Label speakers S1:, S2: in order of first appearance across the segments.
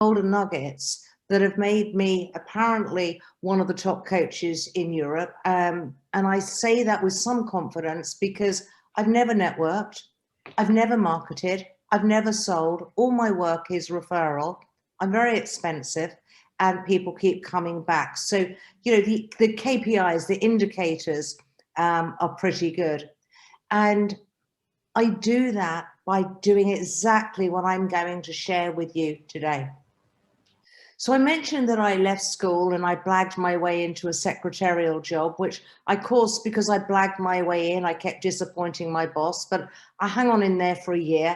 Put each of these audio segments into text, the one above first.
S1: golden nuggets that have made me apparently one of the top coaches in Europe. And I say that with some confidence because I've never networked, I've never marketed, I've never sold. All my work is referral. I'm very expensive and people keep coming back. So, you know, the KPIs, the indicators are pretty good. And I do that by doing exactly what I'm going to share with you today. So I mentioned that I left school and I blagged my way into a secretarial job, which of course, because I blagged my way in, I kept disappointing my boss, but I hung on in there for a year.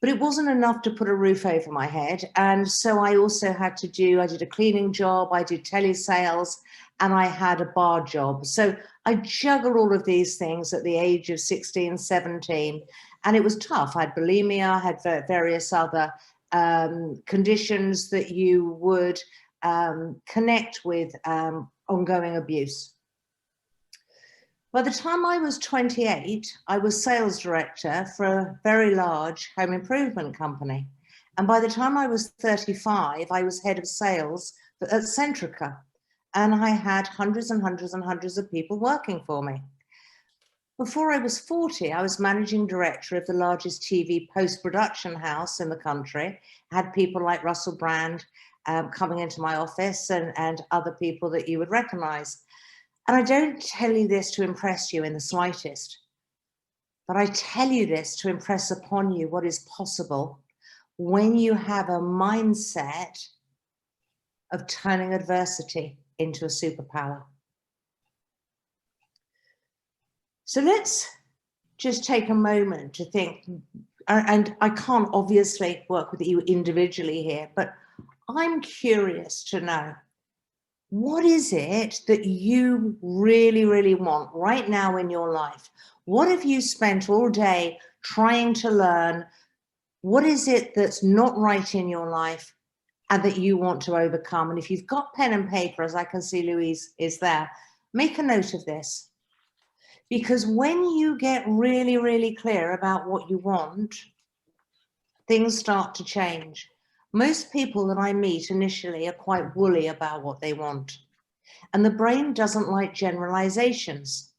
S1: But it wasn't enough to put a roof over my head. And so I also had to I did a cleaning job, I did telesales, and I had a bar job. So I juggled all of these things at the age of 16, 17, and it was tough. I had bulimia, I had various other conditions that you would connect with ongoing abuse. By the time I was 28, I was sales director for a very large home improvement company. And by the time I was 35, I was head of sales at Centrica. And I had hundreds and hundreds and hundreds of people working for me. Before I was 40, I was managing director of the largest TV post-production house in the country. I had people like Russell Brand coming into my office and other people that you would recognize. And I don't tell you this to impress you in the slightest, but I tell you this to impress upon you what is possible when you have a mindset of turning adversity into a superpower. So let's just take a moment to think, and I can't obviously work with you individually here, but I'm curious to know, what is it that you really, really want right now in your life? What have you spent all day trying to learn? What is it that's not right in your life and that you want to overcome? And if you've got pen and paper, as I can see Louise is there, make a note of this. Because when you get really, really clear about what you want, things start to change. Most people that I meet initially are quite woolly about what they want. And the brain doesn't like generalizations.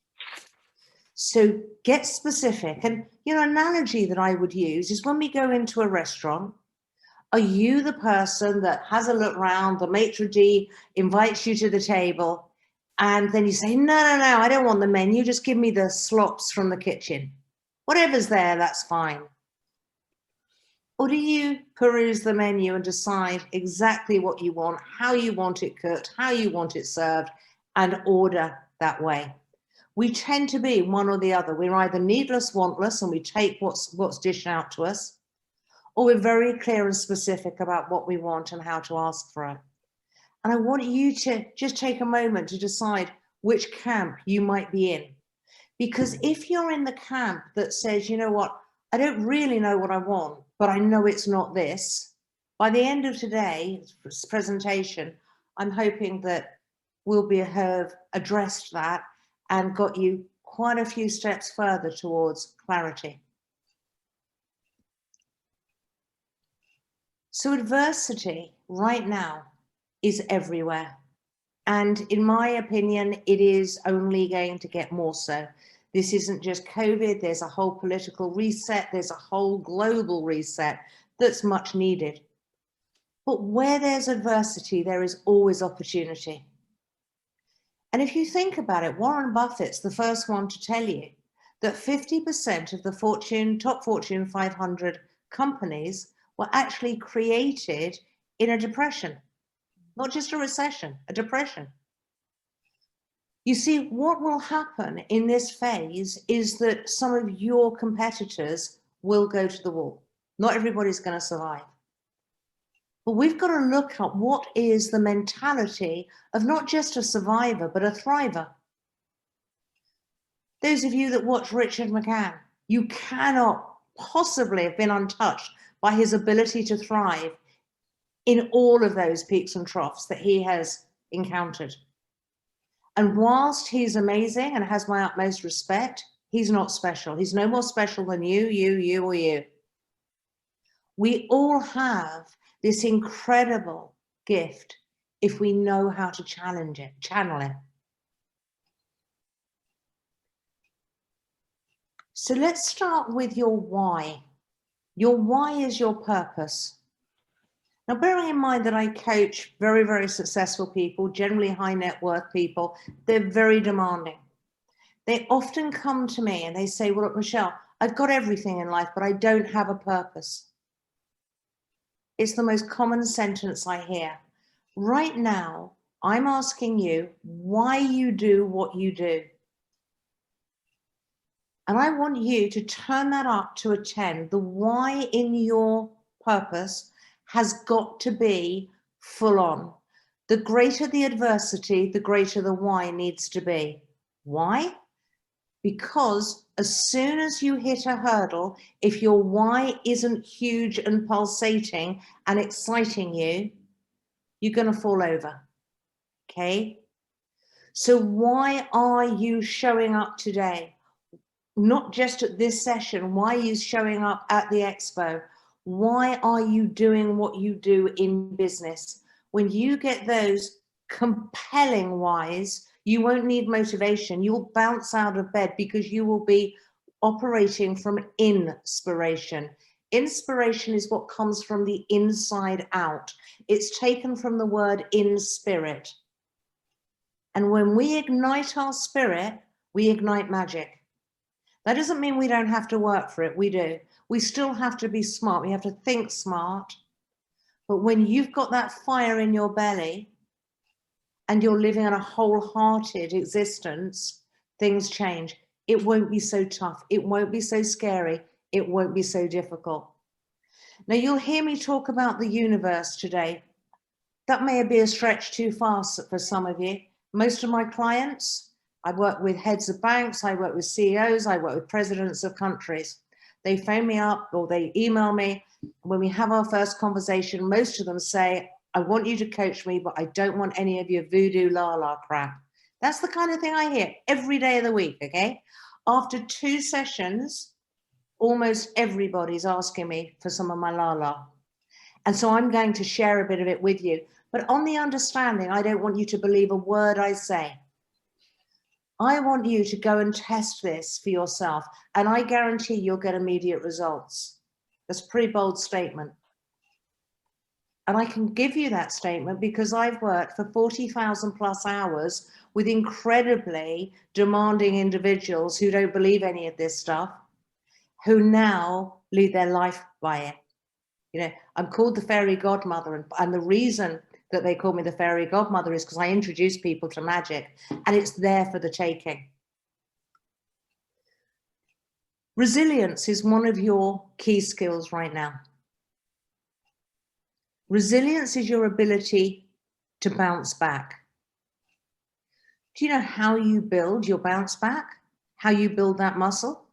S1: So get specific. And, you know, an analogy that I would use is when we go into a restaurant, are you the person that has a look round, the maitre d' invites you to the table, and then you say, no, I don't want the menu, just give me the slops from the kitchen. Whatever's there, that's fine. Or do you peruse the menu and decide exactly what you want, how you want it cooked, how you want it served, and order that way? We tend to be one or the other. We're either needless, wantless, and we take what's dished out to us, or we're very clear and specific about what we want and how to ask for it. And I want you to just take a moment to decide which camp you might be in. Because if you're in the camp that says, you know what, I don't really know what I want, but I know it's not this, by the end of today's presentation, I'm hoping that we'll have addressed that and got you quite a few steps further towards clarity. So adversity right now is everywhere. And in my opinion, it is only going to get more so. This isn't just COVID, there's a whole political reset, there's a whole global reset that's much needed. But where there's adversity, there is always opportunity. And if you think about it, Warren Buffett's the first one to tell you that 50% of the top Fortune 500 companies were actually created in a depression, not just a recession, a depression. You see, what will happen in this phase is that some of your competitors will go to the wall. Not everybody's going to survive. But we've got to look at what is the mentality of not just a survivor, but a thriver. Those of you that watch Richard McCann, you cannot possibly have been untouched by his ability to thrive in all of those peaks and troughs that he has encountered. And whilst he's amazing and has my utmost respect, he's not special. He's no more special than you, or you. We all have this incredible gift if we know how to channel it. So let's start with your why. Your why is your purpose. Now, bearing in mind that I coach very, very successful people, generally high net worth people, they're very demanding. They often come to me and they say, well, look, Michelle, I've got everything in life, but I don't have a purpose. It's the most common sentence I hear. Right now, I'm asking you why you do what you do. And I want you to turn that up to a 10. The why in your purpose has got to be full on. The greater the adversity, the greater the why needs to be. Why? Because as soon as you hit a hurdle, if your why isn't huge and pulsating and exciting you, you're going to fall over. Okay? So why are you showing up today? Not just at this session, why are you showing up at the expo? Why are you doing what you do in business? When you get those compelling whys, you won't need motivation. You'll bounce out of bed because you will be operating from inspiration. Inspiration is what comes from the inside out. It's taken from the word in spirit. And when we ignite our spirit, we ignite magic. That doesn't mean we don't have to work for it. We do. We still have to be smart. We have to think smart. But when you've got that fire in your belly and you're living in a wholehearted existence, things change. It won't be so tough. It won't be so scary. It won't be so difficult. Now, you'll hear me talk about the universe today. That may be a stretch too far for some of you. Most of my clients, I work with heads of banks, I work with CEOs, I work with presidents of countries. They phone me up or they email me. When we have our first conversation, most of them say, I want you to coach me, but I don't want any of your voodoo la-la crap. That's the kind of thing I hear every day of the week, okay? After 2 sessions, almost everybody's asking me for some of my la-la. And so I'm going to share a bit of it with you. But on the understanding, I don't want you to believe a word I say. I want you to go and test this for yourself, and I guarantee you'll get immediate results. That's a pretty bold statement. And I can give you that statement because I've worked for 40,000 plus hours with incredibly demanding individuals who don't believe any of this stuff, who now lead their life by it. You know, I'm called the fairy godmother, and the reason that they call me the fairy godmother is because I introduce people to magic, and it's there for the taking. Resilience is one of your key skills right now. Resilience is your ability to bounce back. Do you know how you build your bounce back? How you build that muscle?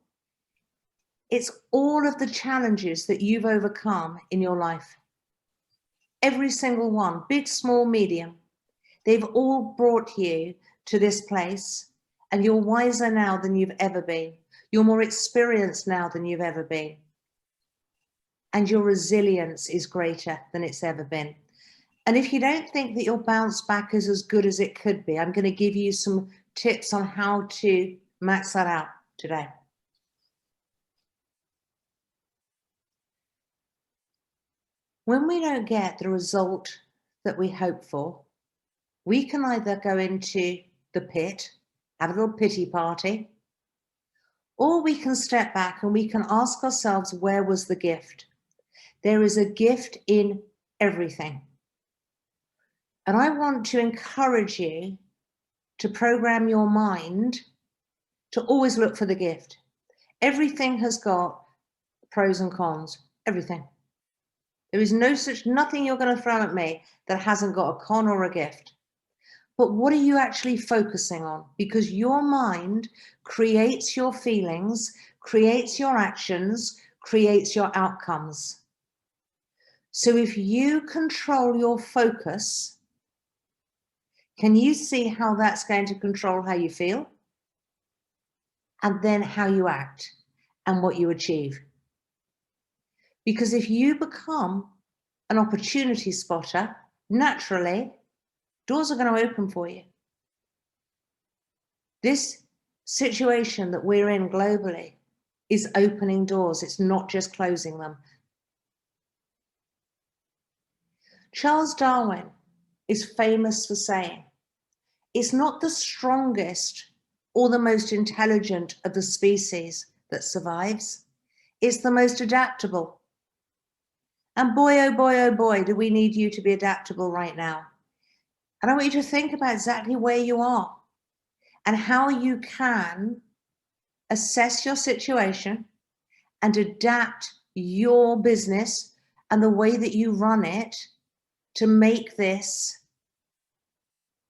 S1: It's all of the challenges that you've overcome in your life. Every single one, big, small, medium, they've all brought you to this place, and you're wiser now than you've ever been. You're more experienced now than you've ever been. And your resilience is greater than it's ever been. And if you don't think that your bounce back is as good as it could be, I'm going to give you some tips on how to max that out today. When we don't get the result that we hope for, we can either go into the pit, have a little pity party, or we can step back and we can ask ourselves, where was the gift? There is a gift in everything. And I want to encourage you to program your mind to always look for the gift. Everything has got pros and cons, everything. There is nothing you're going to throw at me that hasn't got a con or a gift. But what are you actually focusing on? Because your mind creates your feelings, creates your actions, creates your outcomes. So if you control your focus, can you see how that's going to control how you feel? And then how you act and what you achieve. Because if you become an opportunity spotter, naturally, doors are going to open for you. This situation that we're in globally is opening doors. It's not just closing them. Charles Darwin is famous for saying, it's not the strongest or the most intelligent of the species that survives. It's the most adaptable. And boy, oh boy, do we need you to be adaptable right now. And I want you to think about exactly where you are and how you can assess your situation and adapt your business and the way that you run it to make this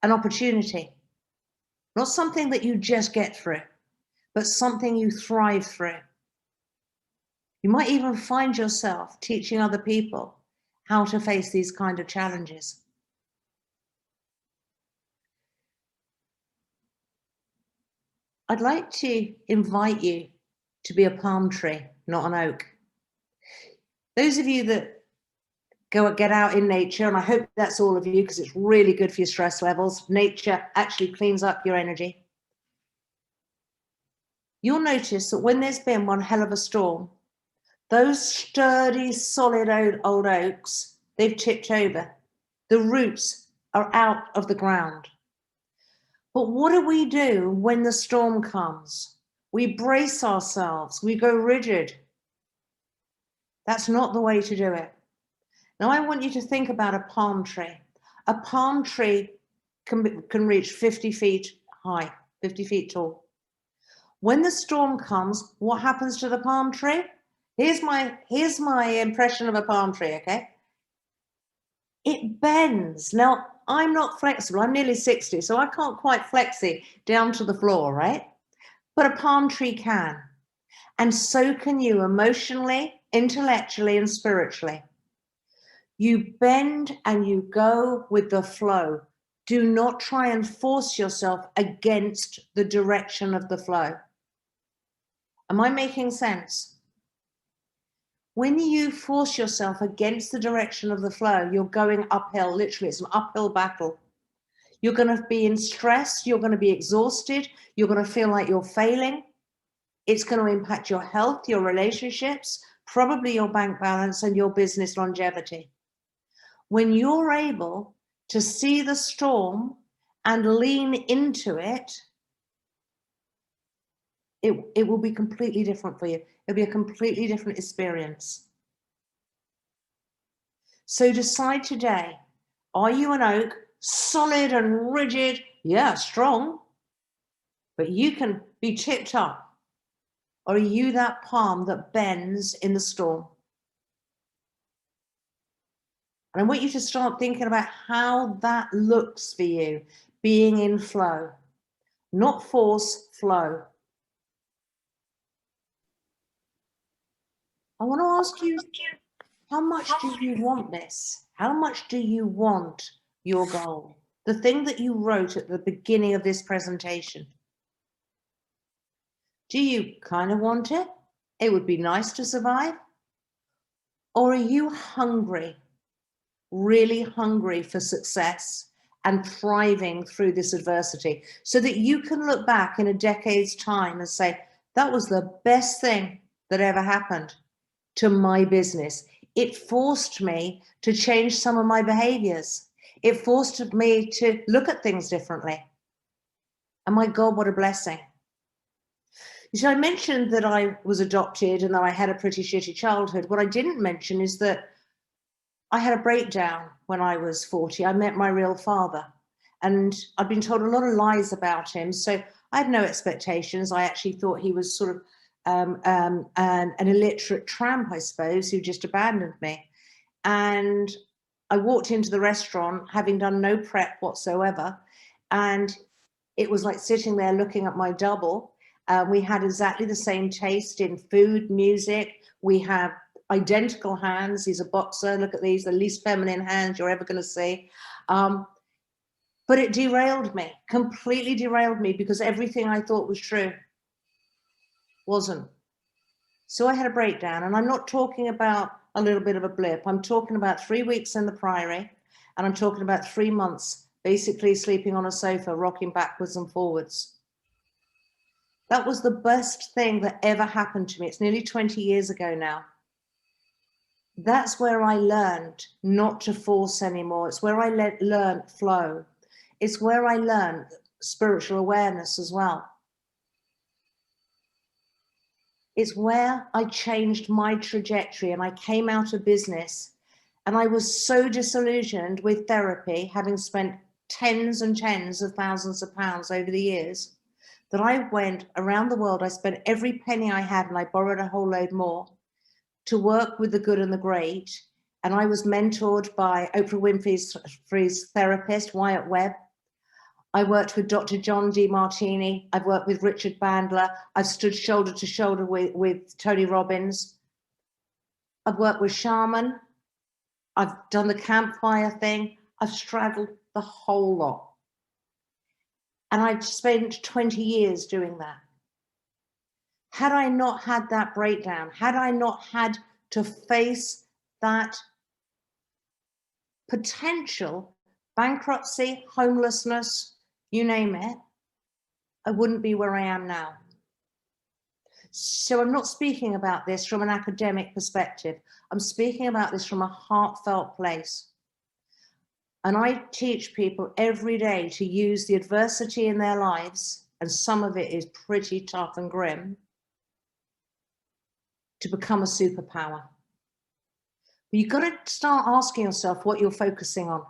S1: an opportunity. Not something that you just get through, but something you thrive through. You might even find yourself teaching other people how to face these kind of challenges. I'd like to invite you to be a palm tree, not an oak. Those of you that get out in nature, and I hope that's all of you because it's really good for your stress levels. Nature actually cleans up your energy. You'll notice that when there's been one hell of a storm, those sturdy, solid old oaks, they've tipped over. The roots are out of the ground. But what do we do when the storm comes? We brace ourselves, we go rigid. That's not the way to do it. Now I want you to think about a palm tree. A palm tree can reach 50 feet high, 50 feet tall. When the storm comes, what happens to the palm tree? Here's my impression of a palm tree, okay? It bends. Now, I'm not flexible. I'm nearly 60, so I can't quite flex it down to the floor, right? But a palm tree can. And so can you emotionally, intellectually, and spiritually. You bend and you go with the flow. Do not try and force yourself against the direction of the flow. Am I making sense? When you force yourself against the direction of the flow, you're going uphill. Literally, it's an uphill battle. You're going to be in stress. You're going to be exhausted. You're going to feel like you're failing. It's going to impact your health, your relationships, probably your bank balance and your business longevity. When you're able to see the storm and lean into it, it will be completely different for you. It'll be a completely different experience. So decide today, are you an oak, solid and rigid? Yeah, strong, but you can be tipped up. Or are you that palm that bends in the storm? And I want you to start thinking about how that looks for you, being in flow, not force, flow. I want to ask you, how much do you want this? How much do you want your goal? The thing that you wrote at the beginning of this presentation. Do you kind of want it? It would be nice to survive? Or are you hungry, really hungry for success and thriving through this adversity so that you can look back in a decade's time and say, that was the best thing that ever happened to my business. It forced me to change some of my behaviors. It forced me to look at things differently. And my God, what a blessing. You see, I mentioned that I was adopted and that I had a pretty shitty childhood. What I didn't mention is that I had a breakdown when I was 40. I met my real father and I'd been told a lot of lies about him. So I had no expectations. I actually thought he was sort of an illiterate tramp, I suppose, who just abandoned me. And I walked into the restaurant having done no prep whatsoever. And it was like sitting there looking at my double. We had exactly the same taste in food, music. We have identical hands. He's a boxer. Look at these, the least feminine hands you're ever going to see. But it derailed me, completely derailed me, because everything I thought was true wasn't. So I had a breakdown, and I'm not talking about a little bit of a blip. I'm talking about 3 weeks in the Priory, and I'm talking about 3 months basically sleeping on a sofa, rocking backwards and forwards. That was the best thing that ever happened to me. It's nearly 20 years ago now. That's where I learned not to force anymore. It's where I learned flow. It's where I learned spiritual awareness as well. It's where I changed my trajectory, and I came out of business, and I was so disillusioned with therapy, having spent tens and tens of thousands of pounds over the years, that I went around the world. I spent every penny I had, and I borrowed a whole load more, to work with the good and the great. And I was mentored by Oprah Winfrey's therapist, Wyatt Webb. I worked with Dr. John Demartini. I've worked with Richard Bandler. I've stood shoulder to shoulder with Tony Robbins. I've worked with Shaman. I've done the campfire thing. I've straddled the whole lot. And I've spent 20 years doing that. Had I not had that breakdown, had I not had to face that potential bankruptcy, homelessness, you name it, I wouldn't be where I am now. So I'm not speaking about this from an academic perspective. I'm speaking about this from a heartfelt place. And I teach people every day to use the adversity in their lives, and some of it is pretty tough and grim, to become a superpower. But you've got to start asking yourself what you're focusing on.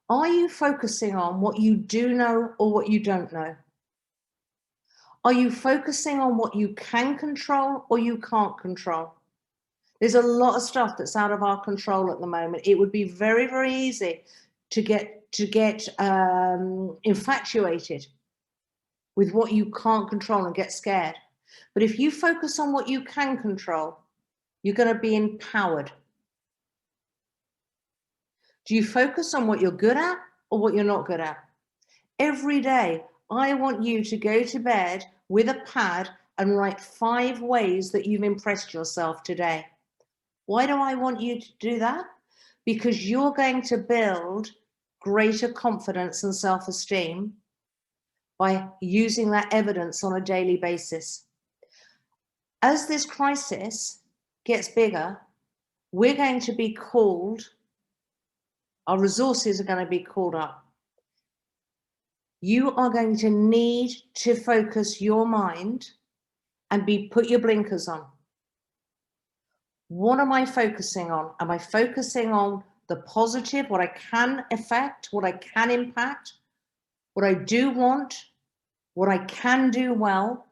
S1: Are you focusing on what you do know or what you don't know? Are you focusing on what you can control or you can't control? There's a lot of stuff that's out of our control at the moment. It would be very, very easy to get infatuated with what you can't control and get scared. But if you focus on what you can control, you're going to be empowered. Do you focus on what you're good at or what you're not good at? Every day, I want you to go to bed with a pad and write 5 ways that you've impressed yourself today. Why do I want you to do that? Because you're going to build greater confidence and self-esteem by using that evidence on a daily basis. As this crisis gets bigger, we're going to be called, our resources are going to be called up. You are going to need to focus your mind and put your blinkers on. What am I focusing on? Am I focusing on the positive, what I can affect, what I can impact, what I do want, what I can do well?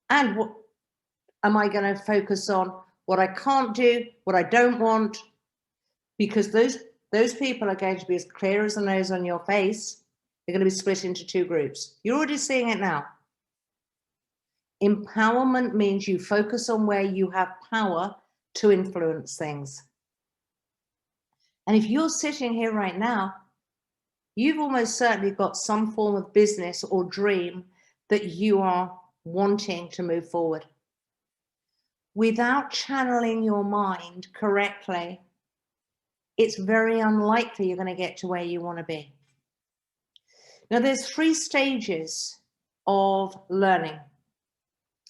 S1: And what am I going to focus on? What I can't do, what I don't want? Because those people are going to be as clear as the nose on your face. They're going to be split into 2 groups. You're already seeing it now. Empowerment means you focus on where you have power to influence things. And if you're sitting here right now, you've almost certainly got some form of business or dream that you are wanting to move forward. Without channeling your mind correctly, it's very unlikely you're going to get to where you want to be. Now, there's 3 stages of learning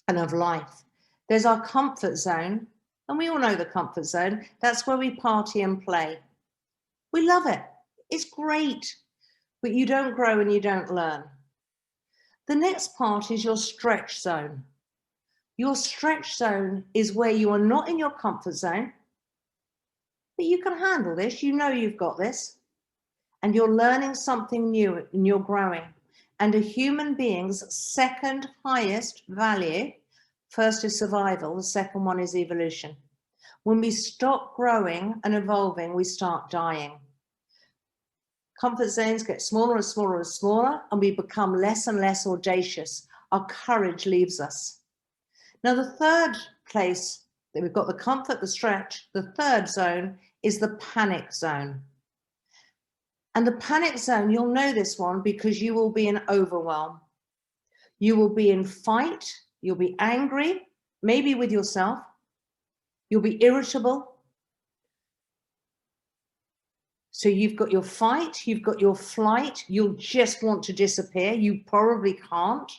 S1: and of life. There's our comfort zone, and we all know the comfort zone. That's where we party and play. We love it. It's great, but you don't grow and you don't learn. The next part is your stretch zone. Your stretch zone is where you are not in your comfort zone, but you can handle this. You know you've got this, and you're learning something new and you're growing. And a human being's second highest value, first is survival, the second one is evolution. When we stop growing and evolving, we start dying. Comfort zones get smaller and smaller and smaller, and we become less and less audacious. Our courage leaves us. Now, the third place that we've got the comfort, the stretch, the third zone is the panic zone. And the panic zone, you'll know this one because you will be in overwhelm. You will be in fight, you'll be angry, maybe with yourself, You'll be irritable. So you've got your fight, you've got your flight, you'll just want to disappear. You probably can't,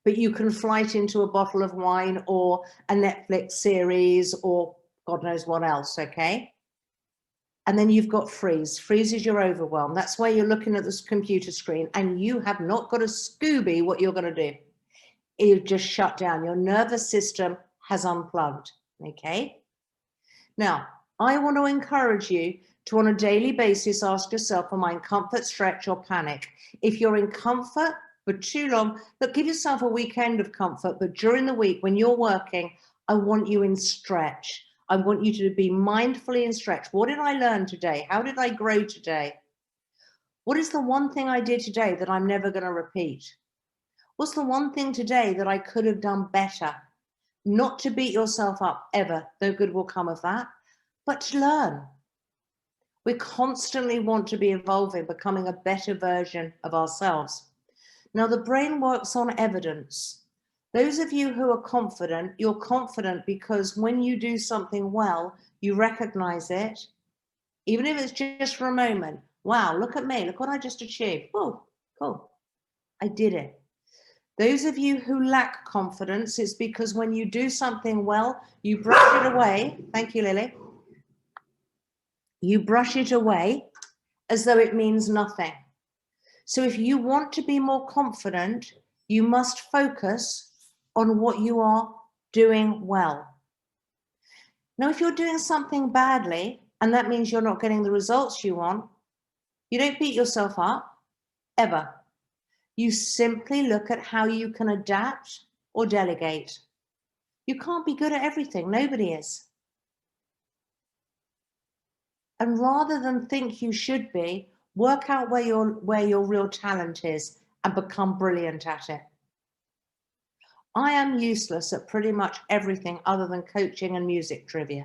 S1: but you can flight into a bottle of wine or a Netflix series or God knows what else, okay? And then you've got freeze. Freeze is your overwhelm. That's why you're looking at this computer screen and you have not got a Scooby what you're going to do. You've just shut down. Your nervous system has unplugged, okay? Now, I want to encourage you to, on a daily basis, ask yourself, am I in comfort, stretch, or panic? If you're in comfort for too long, look, give yourself a weekend of comfort, but during the week when you're working, I want you in stretch. I want you to be mindfully in stretch. What did I learn today? How did I grow today? What is the one thing I did today that I'm never going to repeat? What's the one thing today that I could have done better? Not to beat yourself up ever, no good will come of that, but to learn. We constantly want to be evolving, becoming a better version of ourselves. Now, the brain works on evidence. Those of you who are confident, you're confident because when you do something well, you recognize it, even if it's just for a moment. Wow, look at me, look what I just achieved. Oh, cool, I did it. Those of you who lack confidence, it's because when you do something well, you brush it away. Thank you, Lily. You brush it away as though it means nothing. So if you want to be more confident, you must focus on what you are doing well. Now, if you're doing something badly, and that means you're not getting the results you want, you don't beat yourself up, ever. You simply look at how you can adapt or delegate. You can't be good at everything, nobody is. And rather than think you should be, work out where your real talent is and become brilliant at it. I am useless at pretty much everything other than coaching and music trivia.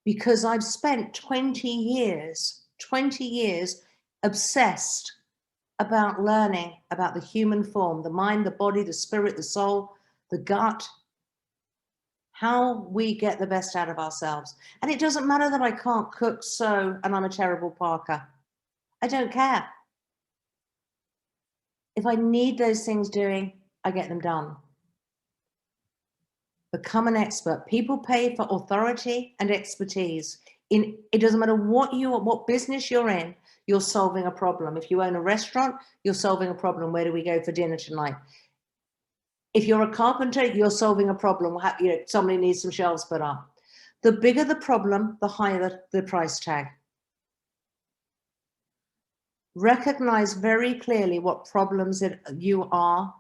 S1: Because I've spent 20 years obsessed about learning about the human form, the mind, the body, the spirit, the soul, the gut, how we get the best out of ourselves. And it doesn't matter that I can't cook, sew, and I'm a terrible parker. I don't care. If I need those things doing, I get them done. Become an expert. People pay for authority and expertise. It doesn't matter what business you're in, you're solving a problem. If you own a restaurant, you're solving a problem. Where do we go for dinner tonight? If you're a carpenter, you're solving a problem. Somebody needs some shelves put up. The bigger the problem, the higher the price tag. Recognize very clearly what problems that you are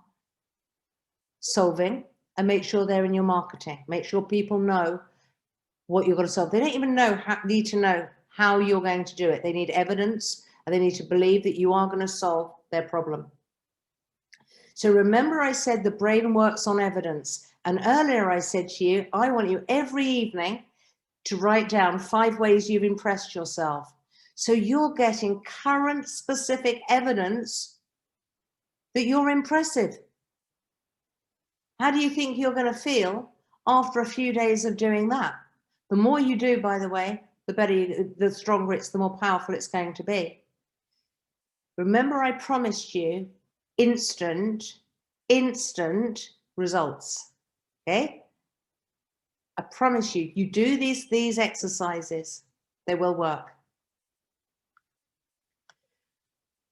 S1: solving and make sure they're in your marketing. Make sure people know what you're going to solve. They don't even need to know how you're going to do it. They need evidence and they need to believe that you are going to solve their problem. So remember I said the brain works on evidence. And earlier I said to you, I want you every evening to write down 5 ways you've impressed yourself. So you're getting current specific evidence that you're impressive. How do you think you're going to feel after a few days of doing that? The more you do, by the way, the better, the stronger the more powerful it's going to be. Remember I promised you instant results, okay? I promise you, you do these exercises, they will work.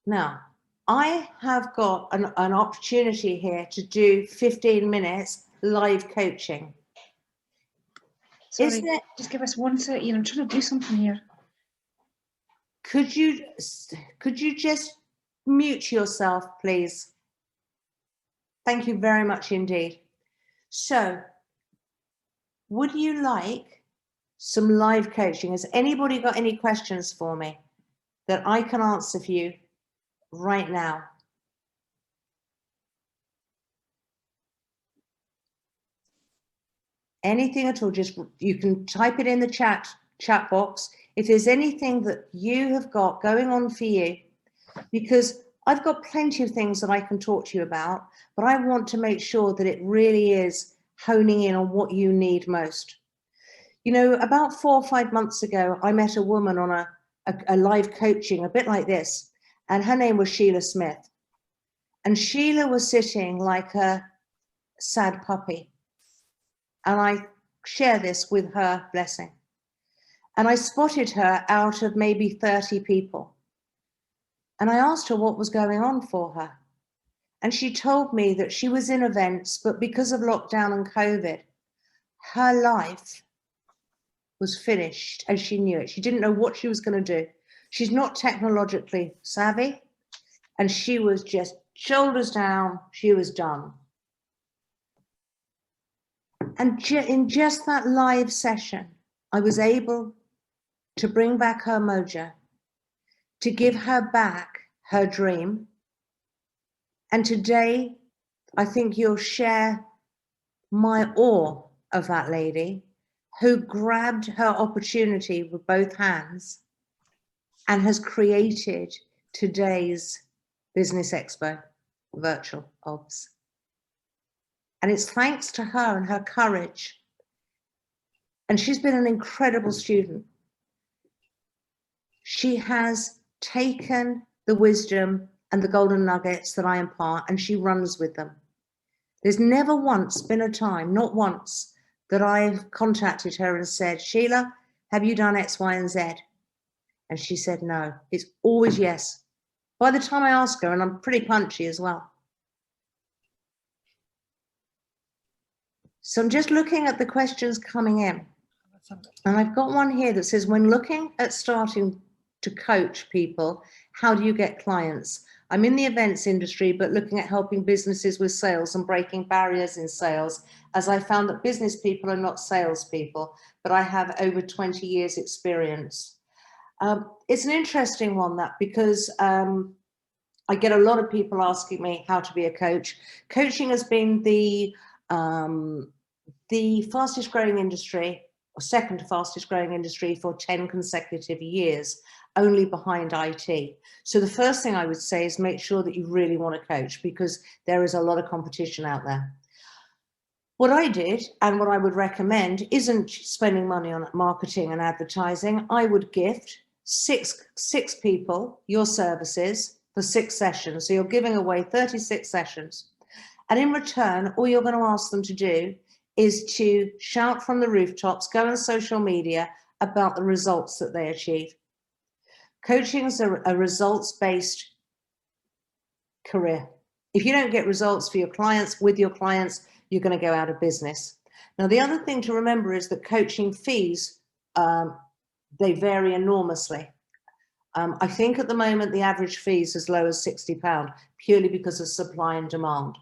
S1: Now, I have got an opportunity here to do 15 minutes live coaching.
S2: Sorry, just give us 1 second. I'm trying to do something here.
S1: Could you just mute yourself, please? Thank you very much indeed. So, would you like some live coaching? Has anybody got any questions for me that I can answer for you right now? Anything at all, just you can type it in the chat box if there's anything that you have got going on for you, because I've got plenty of things that I can talk to you about, but I want to make sure that it really is honing in on what you need most. You know, about 4 or 5 months ago, I met a woman on a live coaching, a bit like this, and her name was Sheila Smith. And Sheila was sitting like a sad puppy. And I share this with her blessing. And I spotted her out of maybe 30 people. And I asked her what was going on for her. And she told me that she was in events, but because of lockdown and COVID, her life was finished and she knew it. She didn't know what she was going to do. She's not technologically savvy, and she was just shoulders down. She was done. And in just that live session, I was able to bring back her mojo, to give her back her dream. And today, I think you'll share my awe of that lady who grabbed her opportunity with both hands and has created today's Business Expo virtual obs. And it's thanks to her and her courage. And she's been an incredible student. She has taken the wisdom and the golden nuggets that I impart, and she runs with them. There's never once been a time, not once, that I've contacted her and said, Sheila, have you done X, Y, and Z? And she said no. It's always yes. By the time I ask her, and I'm pretty punchy as well. So I'm just looking at the questions coming in. And I've got one here that says, when looking at starting to coach people, how do you get clients? I'm in the events industry, but looking at helping businesses with sales and breaking barriers in sales, as I found that business people are not salespeople, but I have over 20 years experience. It's an interesting one, that, because I get a lot of people asking me how to be a coach. Coaching has been the fastest growing industry, or second fastest growing industry, for 10 consecutive years, only behind IT. So the first thing I would say is make sure that you really want to coach, because there is a lot of competition out there. What I did, and what I would recommend, isn't spending money on marketing and advertising. I would gift six people your services for 6 sessions. So you're giving away 36 sessions. And in return, all you're going to ask them to do is to shout from the rooftops, go on social media about the results that they achieve. Coaching is a results-based career. If you don't get results for your clients, with your clients, you're going to go out of business. Now, the other thing to remember is that coaching fees, they vary enormously. I think at the moment, the average fee is as low as £60, purely because of supply and demand.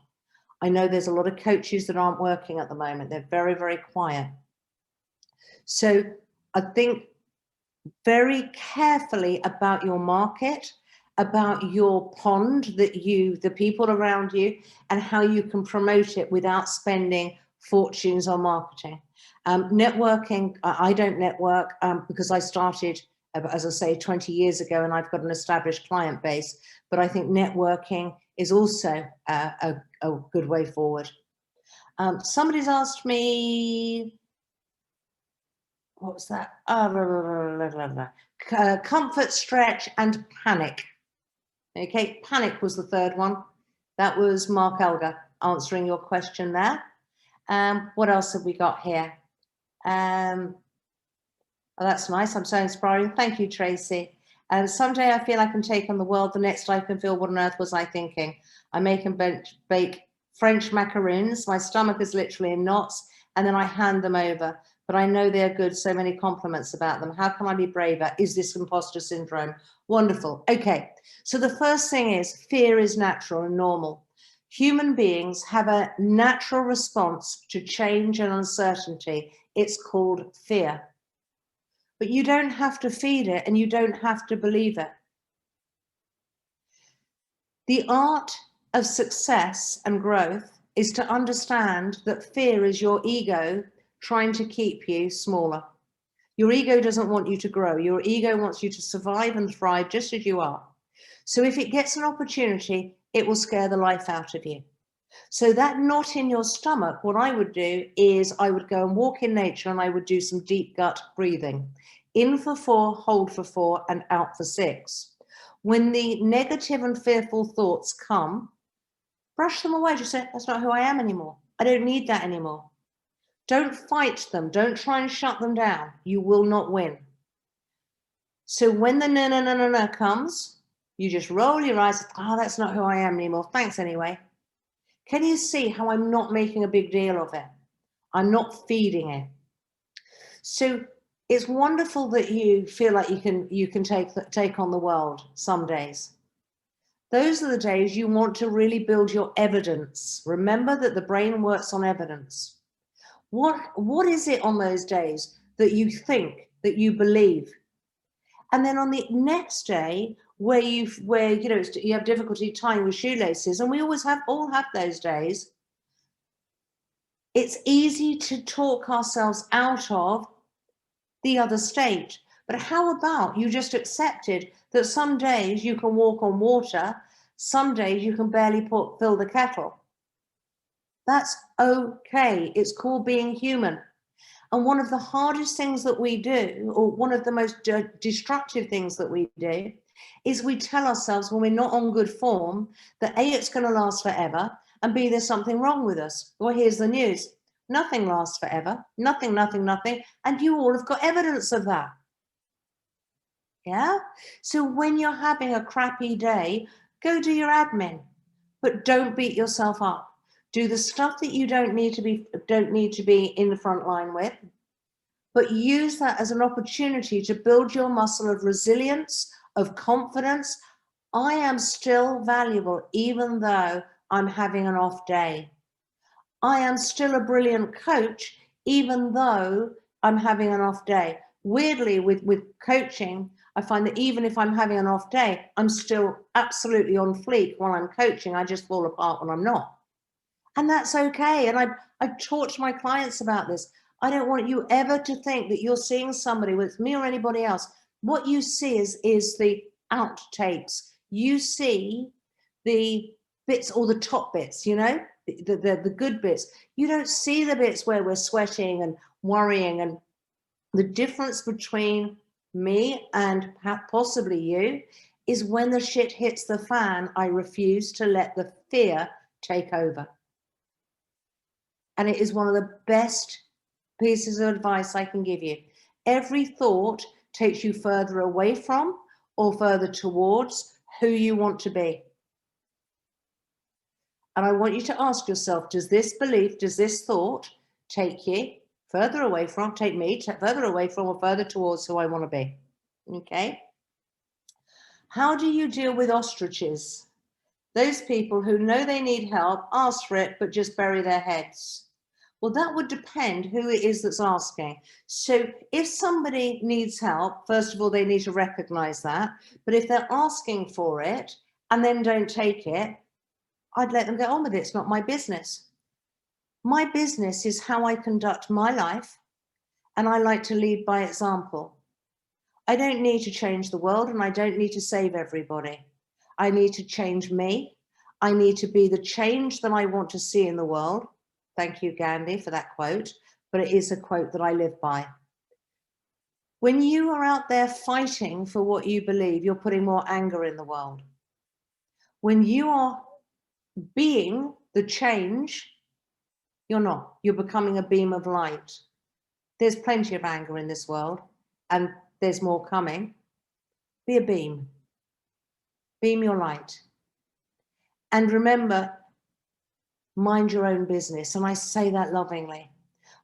S1: I know there's a lot of coaches that aren't working at the moment. They're very, very quiet. So I think very carefully about your market, about your pond, the people around you, and how you can promote it without spending fortunes on marketing. Networking, I don't network because I started, as I say, 20 years ago, and I've got an established client base. But I think networking is also a good way forward. Somebody's asked me, what was that? Comfort, stretch, and panic. Okay, panic was the third one. That was Mark Elgar answering your question there. What else have we got here? Oh, that's nice. I'm so inspiring. Thank you, Tracy. Someday I feel I can take on the world. The next I can feel, what on earth was I thinking? I make and bake French macaroons. My stomach is literally in knots, and then I hand them over. But I know they're good. So many compliments about them. How can I be braver? Is this imposter syndrome? Wonderful. Okay. So the first thing is, fear is natural and normal. Human beings have a natural response to change and uncertainty. It's called fear. But you don't have to feed it, and you don't have to believe it. The art of success and growth is to understand that fear is your ego trying to keep you smaller. Your ego doesn't want you to grow. Your ego wants you to survive and thrive just as you are. So if it gets an opportunity, it will scare the life out of you. So that knot in your stomach, what I would do is I would go and walk in nature and I would do some deep gut breathing. In for 4, hold for 4, and out for 6. When the negative and fearful thoughts come, brush them away. Just say, that's not who I am anymore. I don't need that anymore. Don't fight them. Don't try and shut them down. You will not win. So when the no, no, no, no, no comes, you just roll your eyes. Oh, that's not who I am anymore. Thanks anyway. Can you see how I'm not making a big deal of it? I'm not feeding it. So it's wonderful that you feel like you can take on the world some days. Those are the days you want to really build your evidence. Remember that the brain works on evidence. What is it on those days that you think, that you believe? And then on the next day, where you have difficulty tying your shoelaces, and we all have those days, it's easy to talk ourselves out of the other state. But how about you just accepted that some days you can walk on water, some days you can barely fill the kettle. That's okay. It's called being human. And one of the hardest things that we do, or one of the most destructive things that we do, is we tell ourselves when we're not on good form that A, it's going to last forever, and B, there's something wrong with us. Well, here's the news. Nothing lasts forever. Nothing, nothing, nothing. And you all have got evidence of that. Yeah? So when you're having a crappy day, go do your admin, but don't beat yourself up. Do the stuff that you don't need to be in the front line with, but use that as an opportunity to build your muscle of resilience, of confidence. I am still valuable, even though I'm having an off day. I am still a brilliant coach, even though I'm having an off day. Weirdly, with coaching, I find that even if I'm having an off day, I'm still absolutely on fleek while I'm coaching. I just fall apart when I'm not. And that's okay. And I've talked to my clients about this. I don't want you ever to think that you're seeing somebody, whether it's me or anybody else. What you see is the outtakes. You see the bits, or the top bits, the good bits. You don't see the bits where we're sweating and worrying. And the difference between me and possibly you is when the shit hits the fan, I refuse to let the fear take over. And it is one of the best pieces of advice I can give you. Every thought takes you further away from or further towards who you want to be. And I want you to ask yourself, does this belief, does this thought take you further away from, further away from or further towards who I want to be? Okay. How do you deal with ostriches? Those people who know they need help, ask for it, but just bury their heads. Well, that would depend who it is that's asking. So if somebody needs help, first of all, they need to recognize that. But if they're asking for it and then don't take it, I'd let them get on with it. It's not my business. My business is how I conduct my life, and I like to lead by example. I don't need to change the world, and I don't need to save everybody. I need to change me. I need to be the change that I want to see in the world. Thank you, Gandhi, for that quote, but it is a quote that I live by. When you are out there fighting for what you believe, you're putting more anger in the world. When you are being the change, you're not. You're becoming a beam of light. There's plenty of anger in this world, and there's more coming. Be a beam. Beam your light. And remember, mind your own business. And I say that lovingly.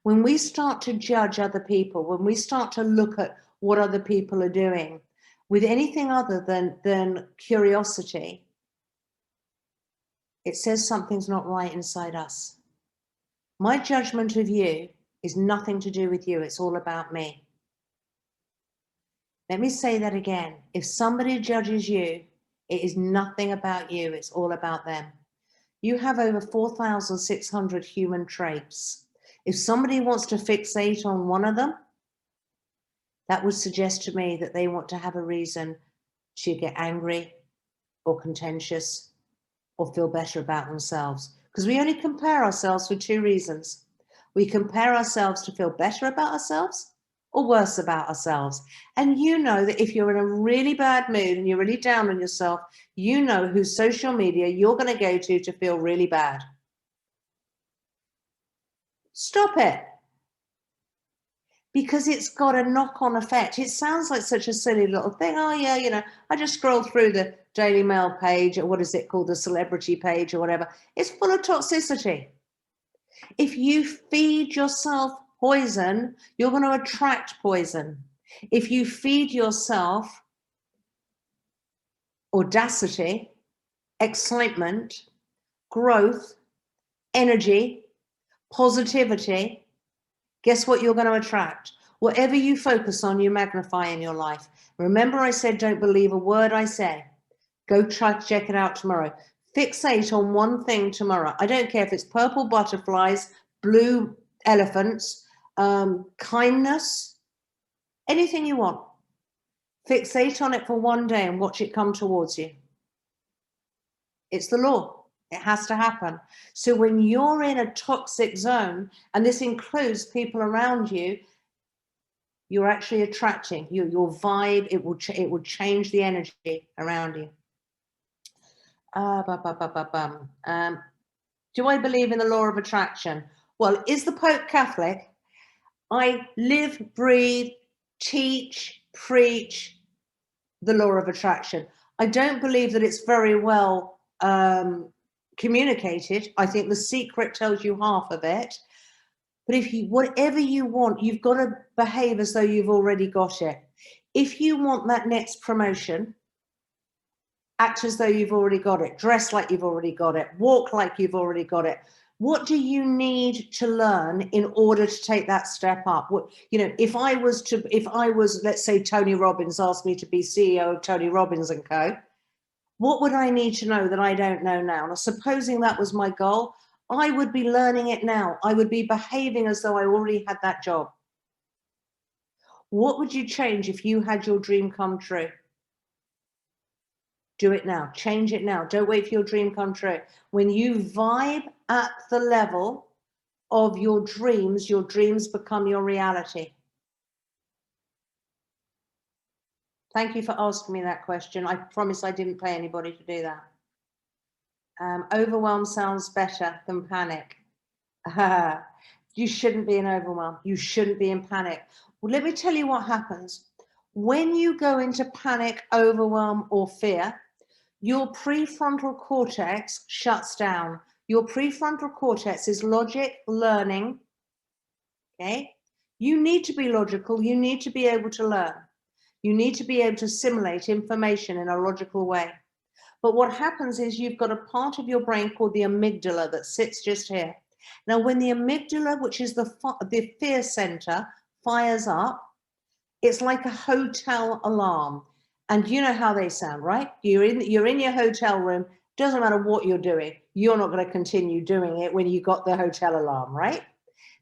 S1: When we start to judge other people, when we start to look at what other people are doing with anything other than curiosity, it says something's not right inside us. My judgment of you is nothing to do with you. It's all about me. Let me say that again. If somebody judges you, it is nothing about you. It's all about them. You have over 4,600 human traits. If somebody wants to fixate on one of them, that would suggest to me that they want to have a reason to get angry or contentious or feel better about themselves. Because we only compare ourselves for two reasons. We compare ourselves to feel better about ourselves or worse about ourselves. And you know that if you're in a really bad mood and you're really down on yourself, you know whose social media you're going to go to feel really bad. Stop it. Because it's got a knock-on effect. It sounds like such a silly little thing. Oh yeah, you know, I just scroll through the Daily Mail page, or what is it called, the celebrity page or whatever. It's full of toxicity. If you feed yourself poison, you're going to attract poison. If you feed yourself audacity, excitement, growth, energy, positivity, guess what you're going to attract? Whatever you focus on, you magnify in your life. Remember, I said, don't believe a word I say. Go try to check it out tomorrow. Fixate on one thing tomorrow. I don't care if it's purple butterflies, blue elephants, kindness, anything you want. Fixate on it for one day and watch it come towards you. It's the law. It has to happen. So when you're in a toxic zone, and this includes people around you, you're actually attracting your vibe. It will change the energy around you. Do I believe in the law of attraction? Well, is the Pope Catholic? I live, breathe, teach, preach the law of attraction. I don't believe that it's very well communicated. I think The Secret tells you half of it. But if you, whatever you want, you've got to behave as though you've already got it. If you want that next promotion, act as though you've already got it. Dress like you've already got it. Walk like you've already got it. What do you need to learn in order to take that step up? What, you know, if I was, let's say Tony Robbins asked me to be CEO of Tony Robbins & Co., what would I need to know that I don't know now? Now, supposing that was my goal, I would be learning it now. I would be behaving as though I already had that job. What would you change if you had your dream come true? Do it now. Change it now. Don't wait for your dream come true. When you vibe at the level of your dreams become your reality. Thank you for asking me that question. I promise I didn't pay anybody to do that. Overwhelm sounds better than panic. You shouldn't be in overwhelm. You shouldn't be in panic. Well, let me tell you what happens. When you go into panic, overwhelm, or fear, your prefrontal cortex shuts down. Your prefrontal cortex is logic, learning. Okay? You need to be logical. You need to be able to learn. You need to be able to assimilate information in a logical way. But what happens is you've got a part of your brain called the amygdala that sits just here. Now, when the amygdala, which is the fear center, fires up, it's like a hotel alarm. And you know how they sound, right? You're in your hotel room. Doesn't matter what you're doing. You're not going to continue doing it when you got the hotel alarm, right?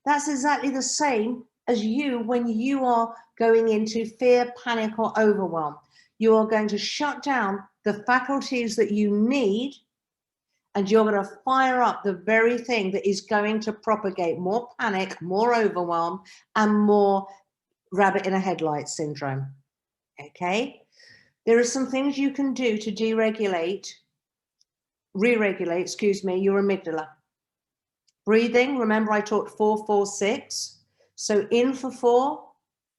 S1: That's exactly the same as you when you are going into fear, panic, or overwhelm. You are going to shut down the faculties that you need, and you're going to fire up the very thing that is going to propagate more panic, more overwhelm, and more rabbit in a headlight syndrome. Okay? There are some things you can do to re-regulate, excuse me, your amygdala. Breathing, remember I taught 4-4-6. So in for 4,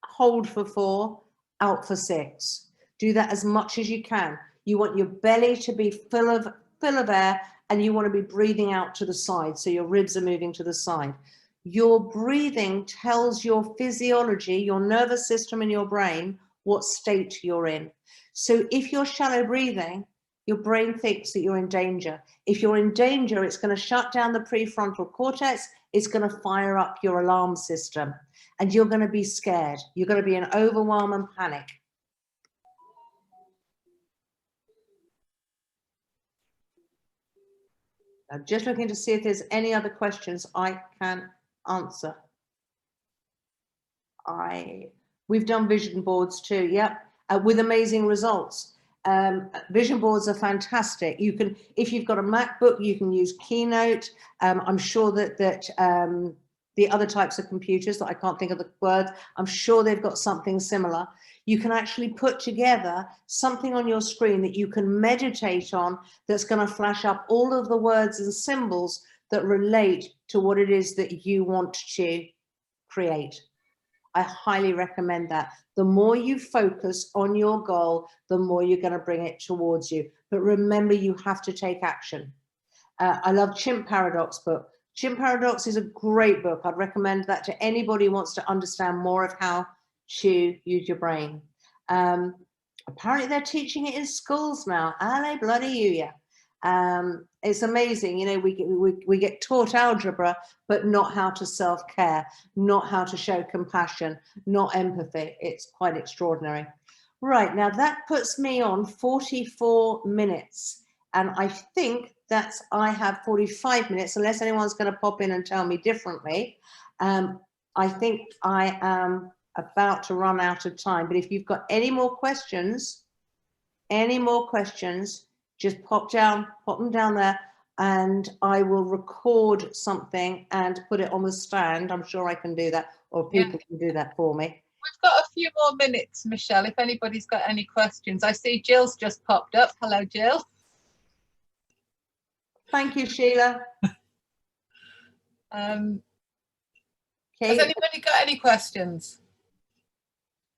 S1: hold for 4, out for 6. Do that as much as you can. You want your belly to be full of air, and you want to be breathing out to the side, so your ribs are moving to the side. Your breathing tells your physiology, your nervous system, and your brain what state you're in. So if you're shallow breathing, your brain thinks that you're in danger. If you're in danger, it's going to shut down the prefrontal cortex. It's going to fire up your alarm system, and you're going to be scared. You're going to be in overwhelm and panic. I'm just looking to see if there's any other questions I can answer. We've done vision boards too, yep, with amazing results. Vision boards are fantastic. You can, if you've got a MacBook, you can use Keynote. I'm sure that the other types of computers that I can't think of the word, I'm sure they've got something similar. You can actually put together something on your screen that you can meditate on that's going to flash up all of the words and symbols that relate to what it is that you want to create. I highly recommend that. The more you focus on your goal, the more you're going to bring it towards you. But remember, you have to take action. I love Chimp Paradox book. Chimp Paradox is a great book. I'd recommend that to anybody who wants to understand more of how to use your brain. Apparently they're teaching it in schools now. Alley bloody you, yeah. It's amazing, you know, we get taught algebra, but not how to self-care, not how to show compassion, not empathy. It's quite extraordinary. Right, now that puts me on 44 minutes. And I think that's, I have 45 minutes, unless anyone's going to pop in and tell me differently. I think I am about to run out of time, but if you've got any more questions, just pop them down there, and I will record something and put it on the stand. I'm sure I can do that, or people can do that for me.
S3: We've got a few more minutes, Michelle, if anybody's got any questions. I see Jill's just popped up. Hello, Jill.
S1: Thank you, Sheila.
S3: Has anybody got any questions?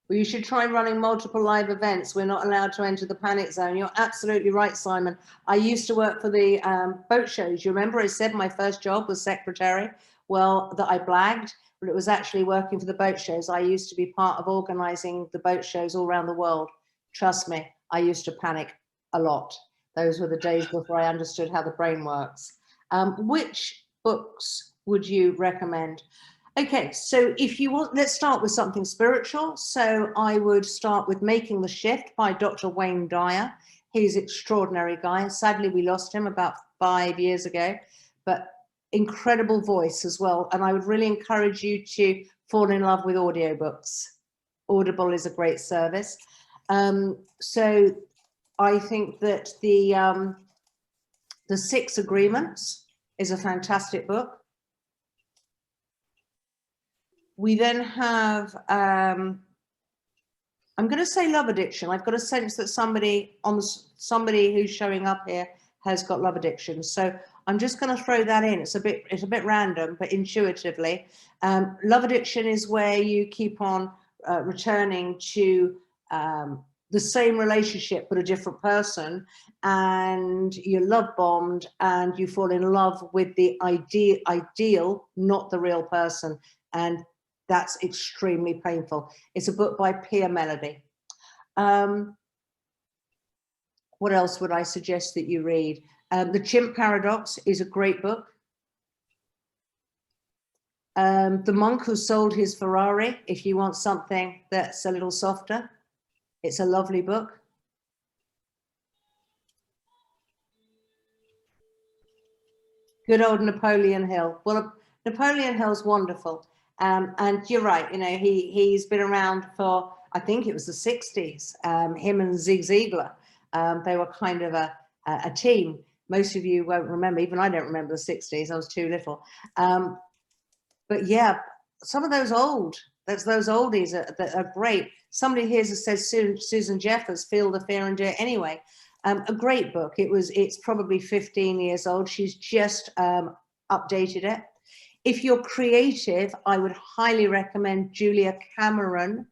S1: Well, you should try running multiple live events. We're not allowed to enter the panic zone. You're absolutely right, Simon. I used to work for the boat shows. You remember I said my first job was secretary? Well, that I blagged, but it was actually working for the boat shows. I used to be part of organizing the boat shows all around the world. Trust me, I used to panic a lot. Those were the days before I understood how the brain works. Which books would you recommend? Okay, so if you want, let's start with something spiritual. So I would start with Making the Shift by Dr. Wayne Dyer. He's an extraordinary guy. Sadly, we lost him about 5 years ago, but incredible voice as well. And I would really encourage you to fall in love with audiobooks. Audible is a great service. So I think that the 6 Agreements is a fantastic book. We then have, I'm going to say Love Addiction. I've got a sense that somebody who's showing up here has got love addiction. So I'm just going to throw that in. It's a bit random, but intuitively. Love addiction is where you keep on returning to the same relationship but a different person, and you're love bombed and you fall in love with the ideal, not the real person. And that's extremely painful. It's a book by Pia Melody. What else would I suggest that you read? The Chimp Paradox is a great book. The Monk Who Sold His Ferrari, if you want something that's a little softer. It's a lovely book. Good old Napoleon Hill. Well, Napoleon Hill's wonderful. And you're right, you know, he's been around for, I think it was the 60s, him and Zig Ziglar. They were kind of a team. Most of you won't remember, even I don't remember the 60s, I was too little. But yeah, some of those those oldies that are great. Somebody here says Susan Jeffers, Feel the Fear and Do It Anyway. A great book. It's probably 15 years old. She's just updated it. If you're creative, I would highly recommend Julia Cameron.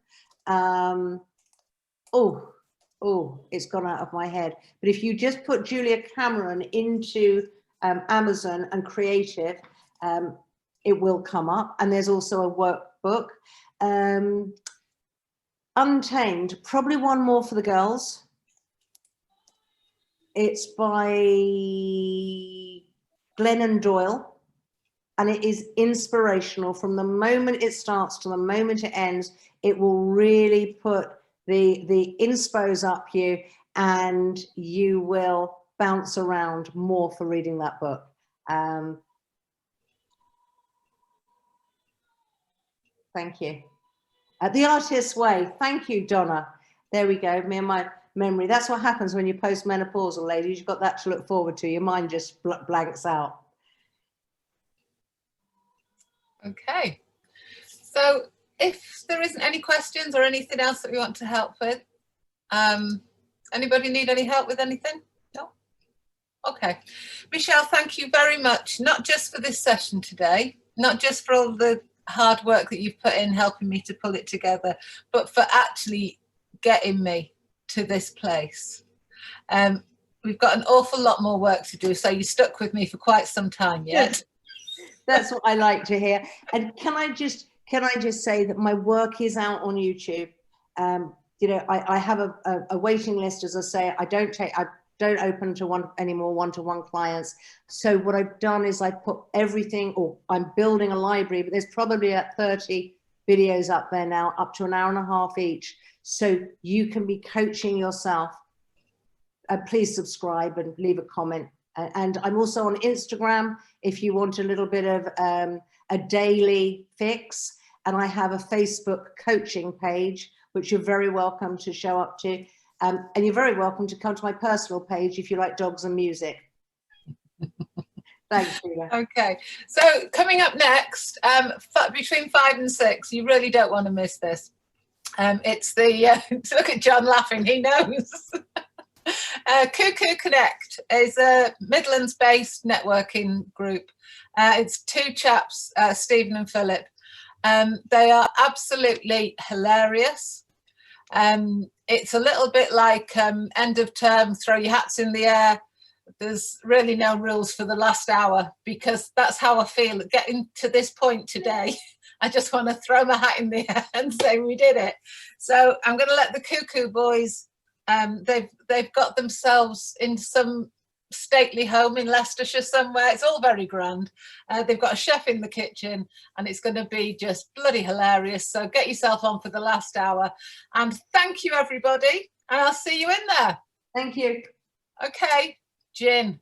S1: It's gone out of my head. But if you just put Julia Cameron into Amazon and creative, it will come up. And there's also a workbook. Untamed, probably one more for the girls. It's by Glennon Doyle. And it is inspirational from the moment it starts to the moment it ends. It will really put the inspos up you, and you will bounce around more for reading that book. Thank you. The Artist's Way. Thank you, Donna. There we go. Me and memory. That's what happens when you're postmenopausal, ladies. You've got that to look forward to. Your mind just blanks out.
S3: Okay. So if there isn't any questions or anything else that we want to help with, anybody need any help with anything? No? Okay. Michelle, thank you very much, not just for this session today, not just for all the hard work that you've put in helping me to pull it together, but for actually getting me to this place. We've got an awful lot more work to do, so you stuck with me for quite some time yet.
S1: That's what I like to hear. And can I just say that my work is out on YouTube. You know, I have a waiting list, as I say. I don't open to any more one-to-one clients. So what I've done is I put everything, or I'm building a library, but there's probably 30 videos up there now, up to an hour and a half each. So you can be coaching yourself. Please subscribe and leave a comment. And I'm also on Instagram if you want a little bit of a daily fix. And I have a Facebook coaching page, which you're very welcome to show up to. And you're very welcome to come to my personal page if you like dogs and music. Thanks, Sheila.
S3: Okay, so coming up next, between 5 and 6, you really don't want to miss this. It's the, look at John laughing, he knows. Cuckoo Connect is a Midlands-based networking group. It's 2 chaps, Stephen and Philip. They are absolutely hilarious. It's a little bit like end of term, throw your hats in the air. There's really no rules for the last hour, because that's how I feel getting to this point today. I just want to throw my hat in the air and say we did it. So I'm going to let the Cuckoo boys, they've got themselves in some stately home in Leicestershire somewhere. It's all very grand. They've got a chef in the kitchen, and it's going to be just bloody hilarious. So get yourself on for the last hour. And thank you, everybody. And I'll see you in there.
S1: Thank you.
S3: Okay. Gin.